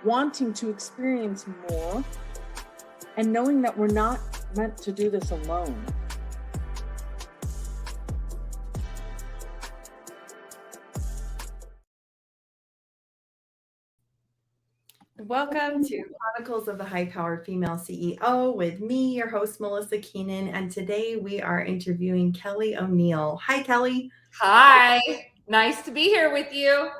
wanting to experience more and knowing that we're not meant to do this alone. Welcome to Chronicles of the High-Powered Female CEO with me, your host, Melisa Keenan. And today we are interviewing Kelly Oneil. Hi, Kelly. Hi, nice to be here with you.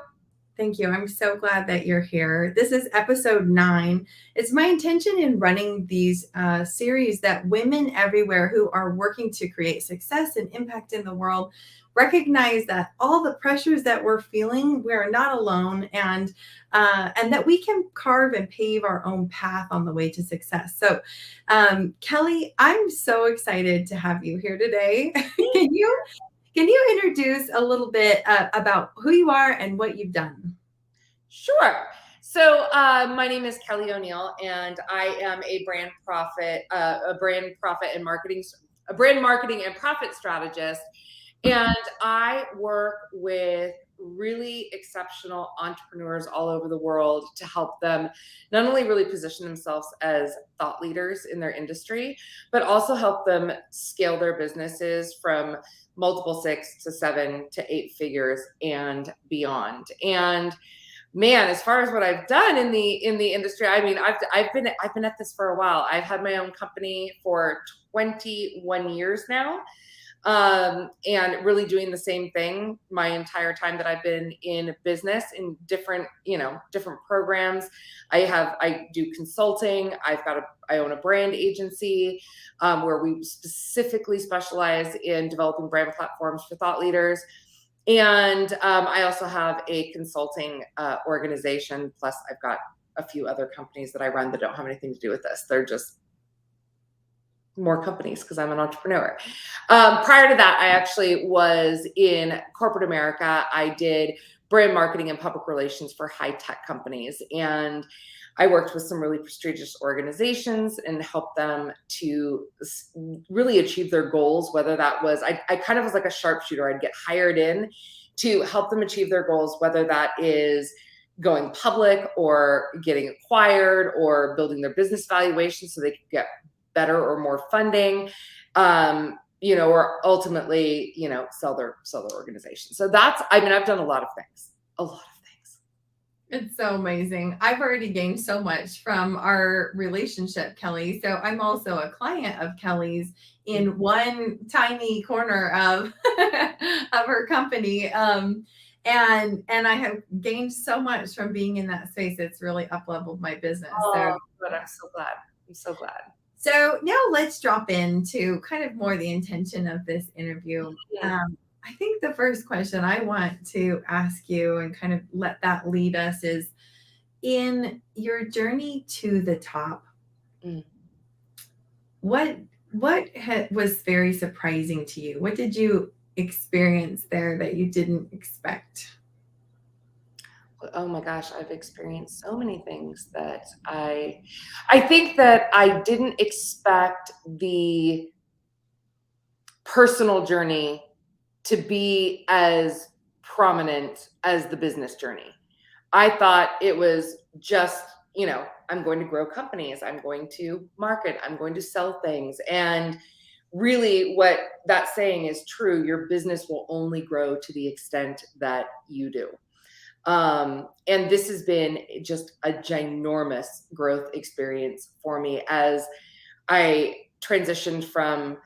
Thank you. I'm so glad that you're here. This is episode 9. It's my intention in running these series that women everywhere who are working to create success and impact in the world recognize that all the pressures that we're feeling, we are not alone, and that we can carve and pave our own path on the way to success. So, Kelly, I'm so excited to have you here today. Can you introduce a little bit about who you are and what you've done? Sure. So my name is Kelly Oneil, and I am a brand marketing and profit strategist. And I work with really exceptional entrepreneurs all over the world to help them not only really position themselves as thought leaders in their industry, but also help them scale their businesses from multiple 6 to 7 to 8 figures and beyond. And man, as far as what I've done in the industry, I mean, I've been at this for a while. I've had my own company for 21 years now. And really doing the same thing my entire time that I've been in business in different programs. I do consulting. I own a brand agency where we specifically specialize in developing brand platforms for thought leaders. And I also have a consulting organization. Plus, I've got a few other companies that I run that don't have anything to do with this. They're just more companies because I'm an entrepreneur. Prior to that, I actually was in corporate America. I did brand marketing and public relations for high-tech companies. And I worked with some really prestigious organizations and helped them to really achieve their goals, whether that was, I kind of was like a sharpshooter. I'd get hired in to help them achieve their goals, whether that is going public or getting acquired or building their business valuation so they could get better or more funding, or ultimately, sell their organization. So I've done a lot of things. It's so amazing. I've already gained so much from our relationship, Kelly. So I'm also a client of Kelly's in one tiny corner of her company. And I have gained so much from being in that space. It's really up-leveled my business. But I'm so glad. So now let's drop into kind of more the intention of this interview. Yeah. I think the first question I want to ask you and kind of let that lead us is, in your journey to the top, what was very surprising to you? What did you experience there that you didn't expect? Oh my gosh, I've experienced so many things that I think that I didn't expect the personal journey to be as prominent as the business journey. I thought it was just, I'm going to grow companies, I'm going to market, I'm going to sell things. And really what that saying is true, your business will only grow to the extent that you do. And this has been just a ginormous growth experience for me as I transitioned from,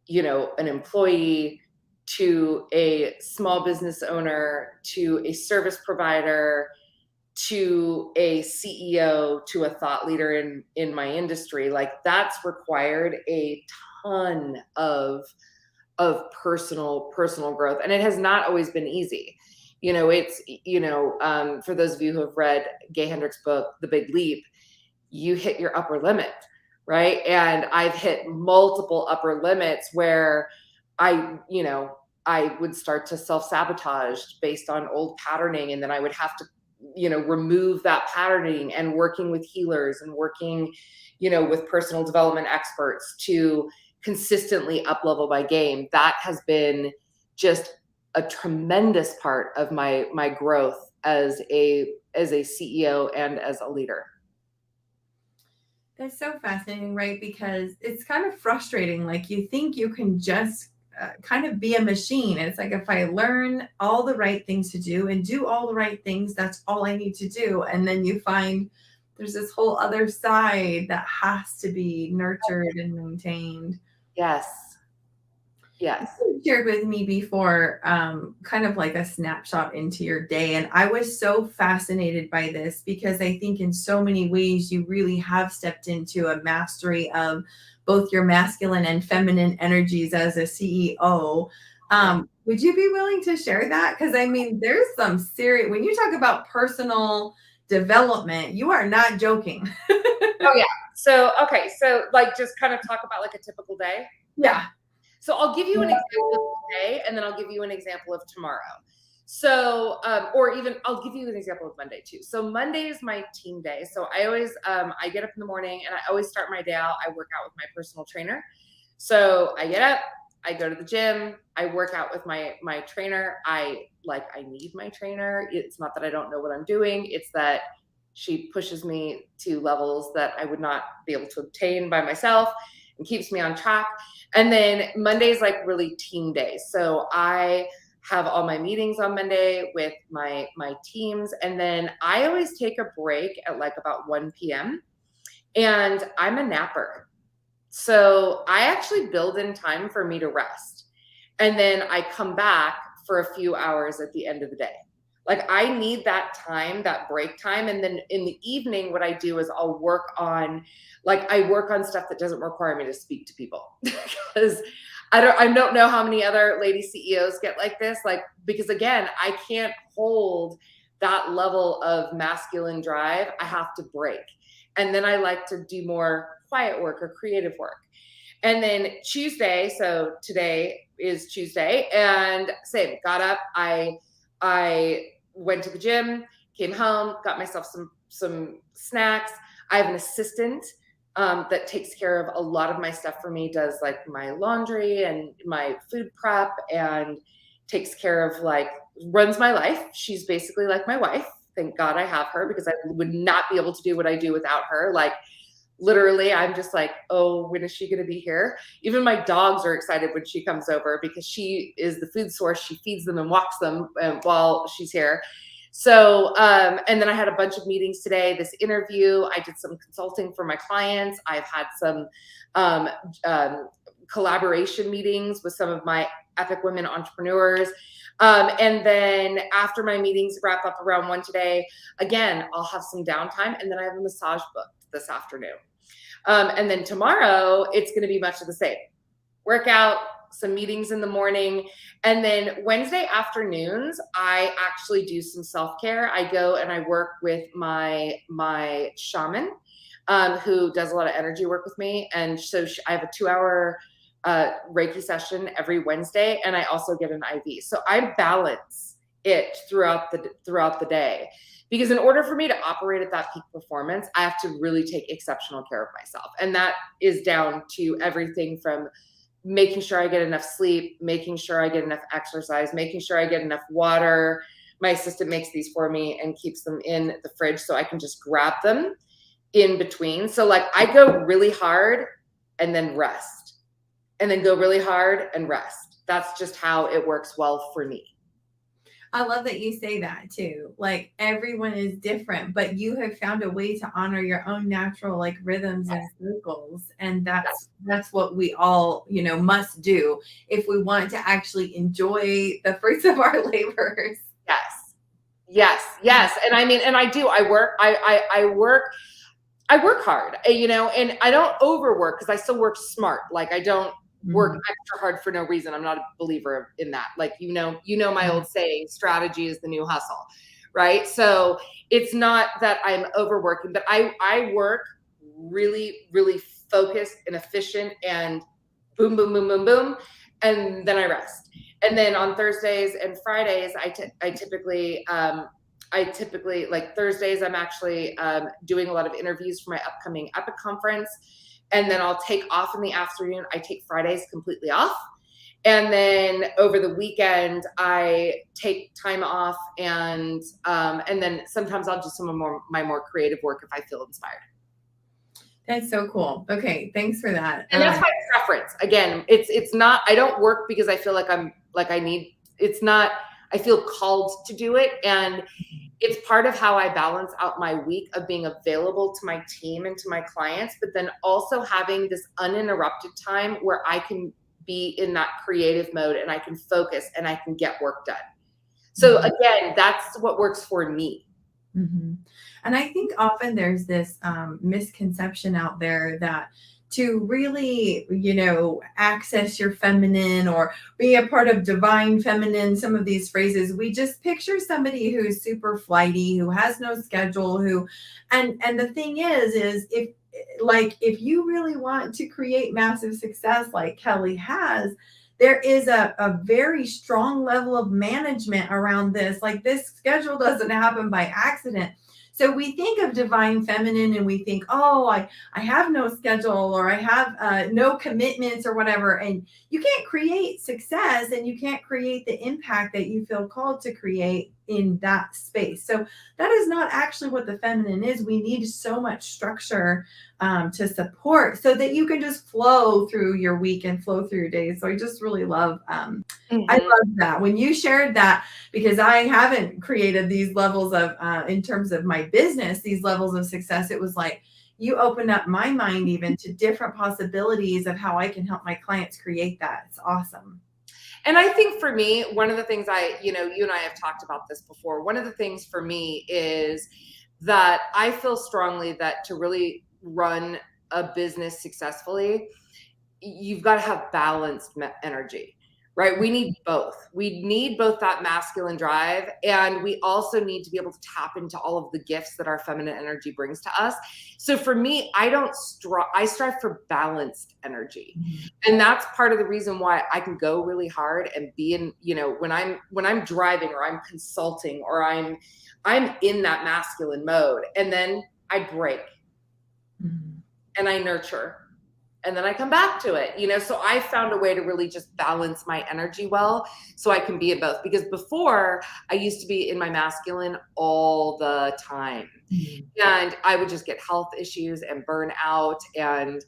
an employee to a small business owner, to a service provider, to a CEO, to a thought leader in my industry. Like, that's required a ton of personal growth. And it has not always been easy. For those of you who have read Gay Hendricks' book, The Big Leap, you hit your upper limit, right? And I've hit multiple upper limits where I would start to self-sabotage based on old patterning. And then I would have to, remove that patterning, and working with healers and working, with personal development experts to consistently up-level my game. That has been just a tremendous part of my growth as a CEO and as a leader. That's so fascinating, right? Because it's kind of frustrating. Like you think you can just kind of be a machine. And it's like, if I learn all the right things to do and do all the right things, that's all I need to do. And then you find there's this whole other side that has to be nurtured and maintained. Yes. Yes. You shared with me before, kind of like a snapshot into your day. And I was so fascinated by this because I think in so many ways you really have stepped into a mastery of both your masculine and feminine energies as a CEO. Would you be willing to share that? Because I mean, there's some serious, when you talk about personal development, you are not joking. Oh yeah. So, okay. So like, just kind of talk about like a typical day. Yeah. So I'll give you an example of today, and then I'll give you an example of tomorrow. So, or even I'll give you an example of Monday too. So Monday is my team day. So I always, I get up in the morning and I always start my day out. I work out with my personal trainer. So I get up, I go to the gym, I work out with my trainer. I need my trainer. It's not that I don't know what I'm doing. It's that she pushes me to levels that I would not be able to obtain by myself and keeps me on track. And then Monday's like really team day. So I have all my meetings on Monday with my teams. And then I always take a break at like about 1 p.m. And I'm a napper. So I actually build in time for me to rest. And then I come back for a few hours at the end of the day. Like I need that time, that break time. And then in the evening, what I do is I'll work on, I work on stuff that doesn't require me to speak to people because I don't know how many other lady CEOs get like this. Because again, I can't hold that level of masculine drive. I have to break. And then I like to do more quiet work or creative work. And then Tuesday, so today is Tuesday, and same, got up, I went to the gym, came home, got myself some snacks. I have an assistant that takes care of a lot of my stuff for me, does like my laundry and my food prep and takes care of runs my life. She's basically like my wife. Thank God I have her because I would not be able to do what I do without her. Literally, I'm just like, oh, when is she going to be here? Even my dogs are excited when she comes over because she is the food source. She feeds them and walks them while she's here. So, and then I had a bunch of meetings today, this interview, I did some consulting for my clients. I've had some collaboration meetings with some of my epic women entrepreneurs. And then after my meetings wrap up around 1 today, again, I'll have some downtime and then I have a massage booked this afternoon. And then tomorrow it's going to be much of the same. Workout, some meetings in the morning. And then Wednesday afternoons, I actually do some self-care. I go and I work with my shaman, who does a lot of energy work with me. And so I have a 2-hour Reiki session every Wednesday. And I also get an IV. So I balance it throughout the day. Because in order for me to operate at that peak performance, I have to really take exceptional care of myself. And that is down to everything from making sure I get enough sleep, making sure I get enough exercise, making sure I get enough water. My assistant makes these for me and keeps them in the fridge so I can just grab them in between. So I go really hard and then rest, and then go really hard and rest. That's just how it works well for me. I love that you say that too. Everyone is different, but you have found a way to honor your own natural rhythms and cycles. And that's what we all, must do if we want to actually enjoy the fruits of our labors. Yes. And I mean, and I do, I work hard, and I don't overwork because I still work smart. I don't work extra hard for no reason. I'm not a believer in that. My old saying, strategy is the new hustle, right? So it's not that I'm overworking, but I work really, really focused and efficient and boom, boom, boom, boom, boom. And then I rest. And then on Thursdays and Fridays, I typically Thursdays, I'm actually doing a lot of interviews for my upcoming Epic conference. And then I'll take off in the afternoon. I take Fridays completely off. And then over the weekend, I take time off, and then sometimes I'll do some of my more creative work if I feel inspired. That's so cool. Okay, thanks for that. And that's my preference. Again, it's not, I don't work because I feel like it's not, I feel called to do it. And it's part of how I balance out my week of being available to my team and to my clients, but then also having this uninterrupted time where I can be in that creative mode and I can focus and I can get work done. So again, that's what works for me. Mm-hmm. And I think often there's this misconception out there that to really, access your feminine or be a part of divine feminine, some of these phrases, we just picture somebody who's super flighty, who has no schedule, and the thing is if you really want to create massive success like Kelly has, there is a very strong level of management around this. Like, this schedule doesn't happen by accident. So we think of divine feminine and we think, oh, I have no schedule, or I have no commitments or whatever. And you can't create success and you can't create the impact that you feel called to create in that space. So that is not actually what the feminine is. We need so much structure to support so that you can just flow through your week and flow through your days. So I just really love, I love that when you shared that, because I haven't created these levels of, in terms of my business, these levels of success. It was like, you opened up my mind even to different possibilities of how I can help my clients create that. It's awesome. And I think for me, one of the things you and I have talked about this before. One of the things for me is that I feel strongly that to really run a business successfully, you've got to have balanced energy, right? We need both. We need both that masculine drive, and we also need to be able to tap into all of the gifts that our feminine energy brings to us. So for me, I strive for balanced energy. And that's part of the reason why I can go really hard and be in, when I'm driving or I'm consulting or I'm in that masculine mode, and then I break and I nurture. And then I come back to it, so I found a way to really just balance my energy well so I can be in both. Because before, I used to be in my masculine all the time. And I would just get health issues and burn out, and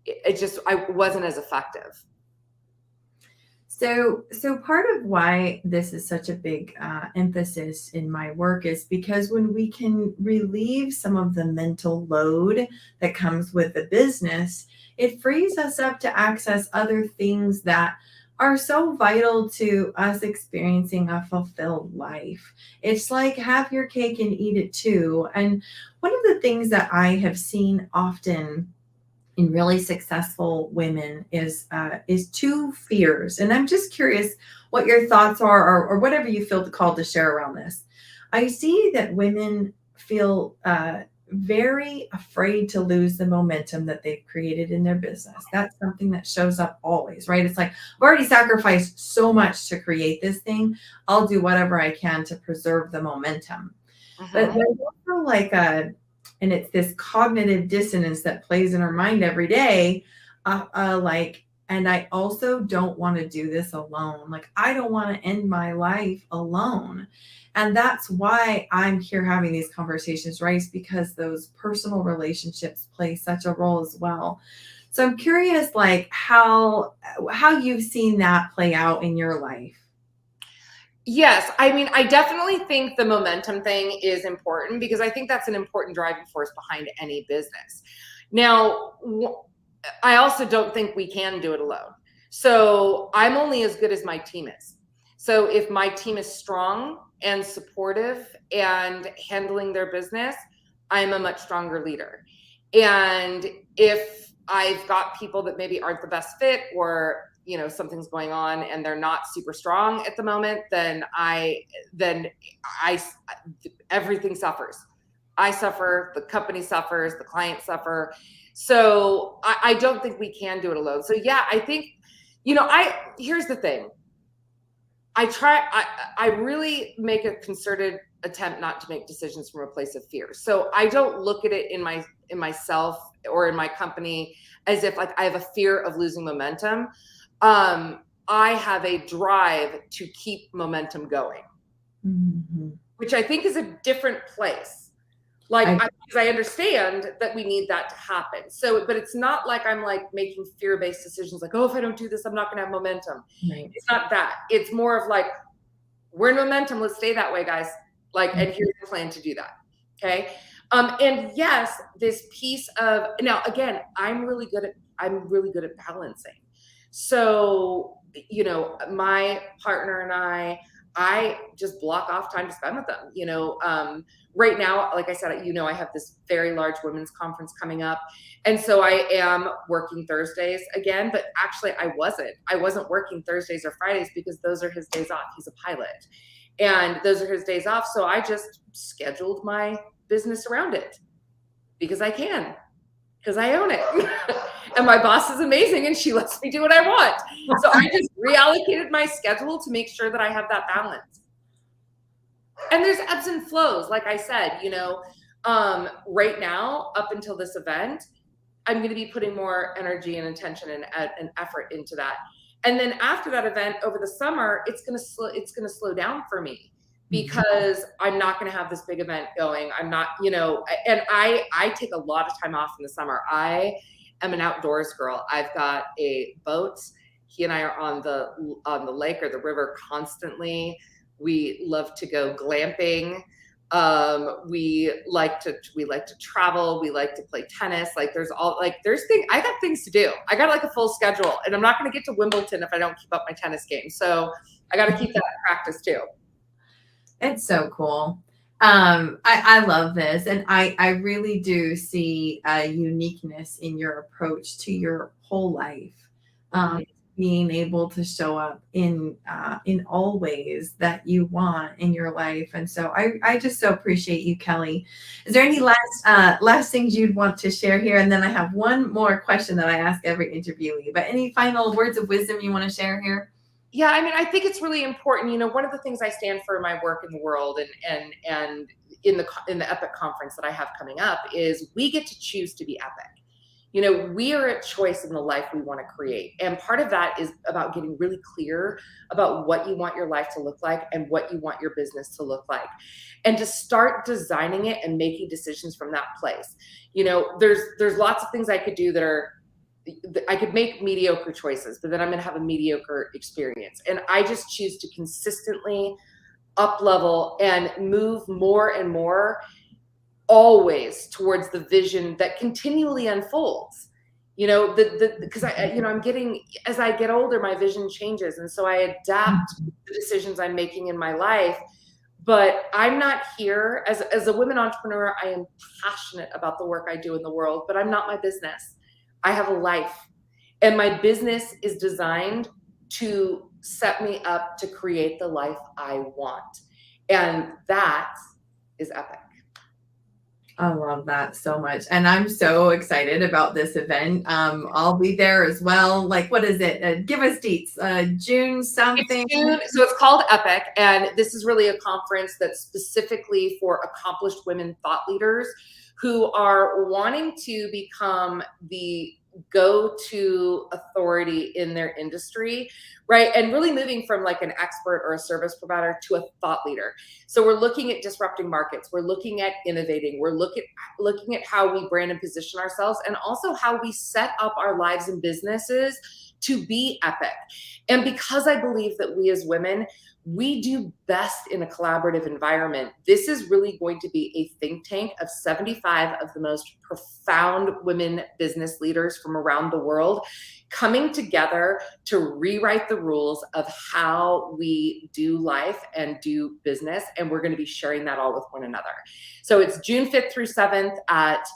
I wasn't as effective. So part of why this is such a big emphasis in my work is because when we can relieve some of the mental load that comes with the business, it frees us up to access other things that are so vital to us experiencing a fulfilled life. It's like have your cake and eat it too. And one of the things that I have seen often in really successful women is two fears. And I'm just curious what your thoughts are, or whatever you feel called to share around this. I see that women feel very afraid to lose the momentum that they've created in their business. That's something that shows up always, right? It's like, I've already sacrificed so much to create this thing. I'll do whatever I can to preserve the momentum. But there's also like and it's this cognitive dissonance that plays in our mind every day. And I also don't want to do this alone. Like, I don't want to end my life alone. And that's why I'm here having these conversations, right? Because those personal relationships play such a role as well. So I'm curious, like how you've seen that play out in your life. Yes. I mean, I definitely think the momentum thing is important because I think that's an important driving force behind any business. Now, I also don't think we can do it alone. So I'm only as good as my team is. So if my team is strong and supportive and handling their business, I'm a much stronger leader. And if I've got people that maybe aren't the best fit, or something's going on and they're not super strong at the moment, then everything suffers. I suffer, the company suffers, the clients suffer. So I don't think we can do it alone. So yeah, I think, here's the thing. I really make a concerted attempt not to make decisions from a place of fear. So I don't look at it in myself or in my company as if like I have a fear of losing momentum. I have a drive to keep momentum going, which I think is a different place. Like, because I understand that we need that to happen. So, but it's not like I'm like making fear-based decisions like, oh, if I don't do this, I'm not going to have momentum. Right. It's not that. It's more of like, we're in momentum. Let's stay that way, guys. Like, and here's the plan to do that. Okay. And yes, this piece of, now again, I'm really good at balancing. So, you know, my partner and I just block off time to spend with them, you know. Right now, like I said, you know, I have this very large women's conference coming up. And so I am working Thursdays again, but actually I wasn't working Thursdays or Fridays because those are his days off. He's a pilot and those are his days off. So I just scheduled my business around it because I can, because I own it. And my boss is amazing and she lets me do what I want. So I just reallocated my schedule to make sure that I have that balance. And there's ebbs and flows. Like I said, you know, right now, up until this event, I'm going to be putting more energy and attention and effort into that. And then after that event over the summer, it's going to slow down for me because I'm not going to have this big event going. I'm not, you know, and I take a lot of time off in the summer. I am an outdoors girl. I've got a boat. He and I are on the lake or the river constantly. We love to go glamping. We like to travel. We like to play tennis. Like I got things to do. I got like a full schedule and I'm not going to get to Wimbledon if I don't keep up my tennis game. So I got to keep that practice too. It's so cool. I love this. And I really do see a uniqueness in your approach to your whole life. Being able to show up in all ways that you want in your life. And so I just so appreciate you, Kelly. Is there any last things you'd want to share here? And then I have one more question that I ask every interviewee, but any final words of wisdom you want to share here? Yeah, I mean, I think it's really important. You know, one of the things I stand for in my work in the world and in the Epic conference that I have coming up is we get to choose to be epic. You know, we are at choice in the life we want to create. And part of that is about getting really clear about what you want your life to look like and what you want your business to look like. And to start designing it and making decisions from that place. You know, there's lots of things I could do I could make mediocre choices, but then I'm going to have a mediocre experience. And I just choose to consistently up level and move more and more always towards the vision that continually unfolds, you know, because I'm getting, as I get older, my vision changes. And so I adapt the decisions I'm making in my life, but I'm not here as a women entrepreneur. I am passionate about the work I do in the world, but I'm not my business. I have a life and my business is designed to set me up to create the life I want. And that is epic. I love that so much. And I'm so excited about this event. I'll be there as well. Like, what is it? Give us deets. June something. It's June, so it's called Epic. And this is really a conference that's specifically for accomplished women thought leaders who are wanting to become the go-to authority in their industry, right? And really moving from like an expert or a service provider to a thought leader. So we're looking at disrupting markets. We're looking at innovating. We're looking at how we brand and position ourselves and also how we set up our lives and businesses to be epic. And because I believe that we as women, we do best in a collaborative environment. This is really going to be a think tank of 75 of the most profound women business leaders from around the world coming together to rewrite the rules of how we do life and do business. And we're going to be sharing that all with one another. So it's June 5th through 7th at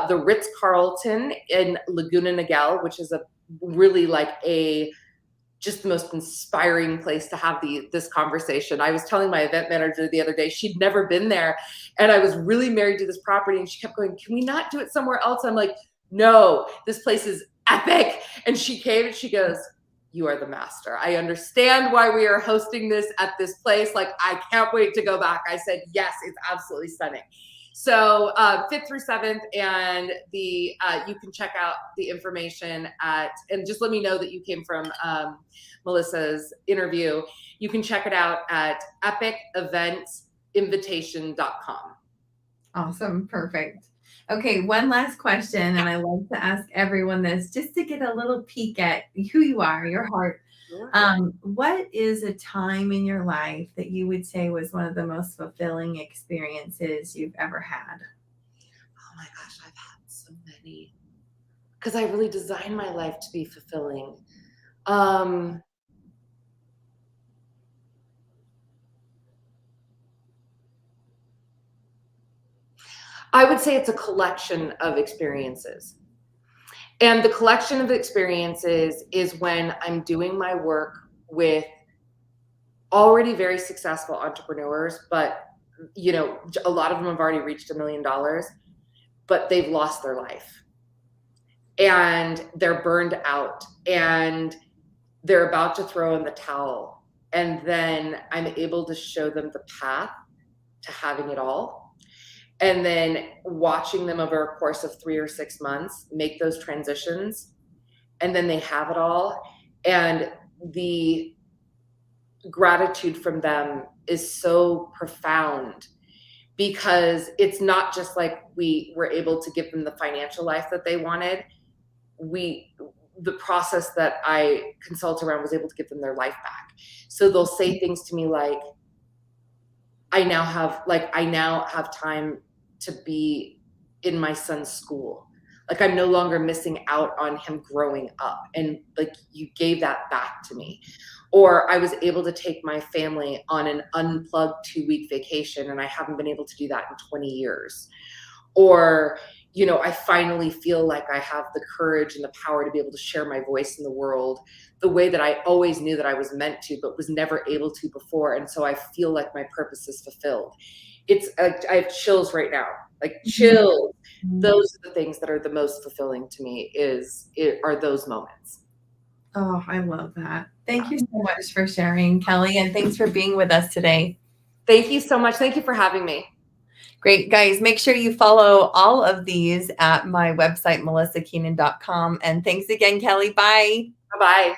the Ritz-Carlton in Laguna Niguel, which is a really like just the most inspiring place to have this conversation. I was telling my event manager the other day, she'd never been there. And I was really married to this property. And she kept going, can we not do it somewhere else? I'm like, no, this place is epic. And she came and she goes, you are the master. I understand why we are hosting this at this place. Like, I can't wait to go back. I said, yes, it's absolutely stunning. So 5th through 7th, and the you can check out the information and just let me know that you came from Melisa's interview. You can check it out at epiceventinvitation.com. Awesome. Perfect. Okay, one last question, and I like to ask everyone this just to get a little peek at who you are, your heart. What is a time in your life that you would say was one of the most fulfilling experiences you've ever had? Oh my gosh, I've had so many, because I really designed my life to be fulfilling. I would say it's a collection of experiences. And the collection of experiences is when I'm doing my work with already very successful entrepreneurs, but you know, a lot of them have already reached $1 million, but they've lost their life and they're burned out and they're about to throw in the towel. And then I'm able to show them the path to having it all. And then watching them over a course of 3 or 6 months make those transitions, and then they have it all. And the gratitude from them is so profound, because it's not just like we were able to give them the financial life that they wanted. The process that I consult around was able to give them their life back. So they'll say things to me like, I now have time to be in my son's school. Like, I'm no longer missing out on him growing up. And like, you gave that back to me. Or I was able to take my family on an unplugged 2-week vacation, and I haven't been able to do that in 20 years. Or, you know, I finally feel like I have the courage and the power to be able to share my voice in the world the way that I always knew that I was meant to, but was never able to before. And so I feel like my purpose is fulfilled. I have chills right now, like chills. Those are the things that are the most fulfilling to me are those moments. Oh, I love that. Thank you so much for sharing, Kelly, and thanks for being with us today. Thank you so much. Thank you for having me. Great, guys. Make sure you follow all of these at my website, melisakeenan.com. And thanks again, Kelly. Bye. Bye-bye.